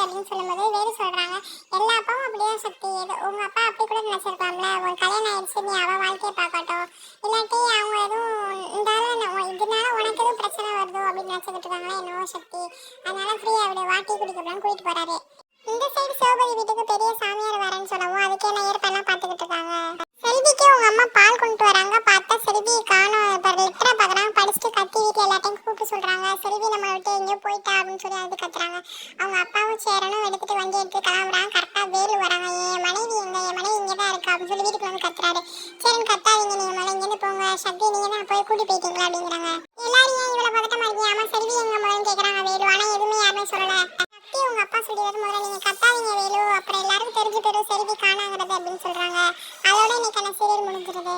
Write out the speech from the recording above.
அப்படின்னு சொல்லும்போது வேறு சொல்றாங்க, எல்லா அப்பாவும் அப்படிதான் சக்தி. உங்க அப்பா அப்படி கூட நினைச்சிருக்கலாம்ல, உன் கல்யாணம் ஆயிடுச்சு, நீ அவ வாழ்க்கையை பார்க்கட்டும், இல்லாட்டி அவங்க எதுவும் இதனால உனக்கு எதுவும் பிரச்சனை வருதோ அப்படின்னு நினைச்சுக்கிட்டு இருக்காங்களா என்னவோ சக்தி. அதனால ஃப்ரீயா விட வாட்டி குடிக்கலாம் கூட்டிட்டு போறாரு. இந்த சைடு சிவபதி வீட்டுக்கு பெரிய சாமியார் வரேன்னு சொல்லவும் அதுக்கு என்ன ஏற்பெல்லாம் பார்த்துக்கிட்டு இருக்காங்க. செல்விக்கு உங்க அம்மா பால் கொண்டு வராங்க, பார்த்தா செல்வி காணும். இப்போ லெட்டரை பார்க்குறாங்க, படிச்சுட்டு கத்தி வீட்டில் எல்லாத்தையும் கூப்பிட்டு சொல்றாங்க, செல்வி நம்ம விட்டு எங்கேயோ போயிட்டா அப்படின்னு சொல்லி அது கத்துறாங்க. அவங்க அப்பாவும் சேரனும் எடுத்துட்டு வண்டி எடுத்து கிளம்புறாங்க. கரெக்டாக வேலு வராங்க, என் மனைவி இங்கே தான் இருக்கா அப்படின்னு சொல்லி வீட்டுக்கு வந்து கத்துறாரு. சரின்னு கத்தாதீங்க, நீங்க மேலே இங்கேருந்து போங்க, சக்தி நீங்க தான் போய் கூட்டி போயிட்டீங்களா அப்படிங்கிறாங்க. எல்லாரும் ஏன் இவ்வளோ பதட்டமா இருக்கீங்க, ஆமா செல்வி எங்க முதல்ல கேட்குறாங்க வேலு. ஆனால் எதுவுமே யாருமே சொல்லலை. உங்க அப்பா சொல்லிடுறது முதல்ல நீங்க கத்தாதீங்க வேலு, அப்புறம் எல்லாரும் தெரிஞ்சு போயிடும் செல்வி காணாங்கிறது அப்படின்னு சொல்றாங்க. அதோட இன்னைக்கான சீரியல் முடிஞ்சிருது.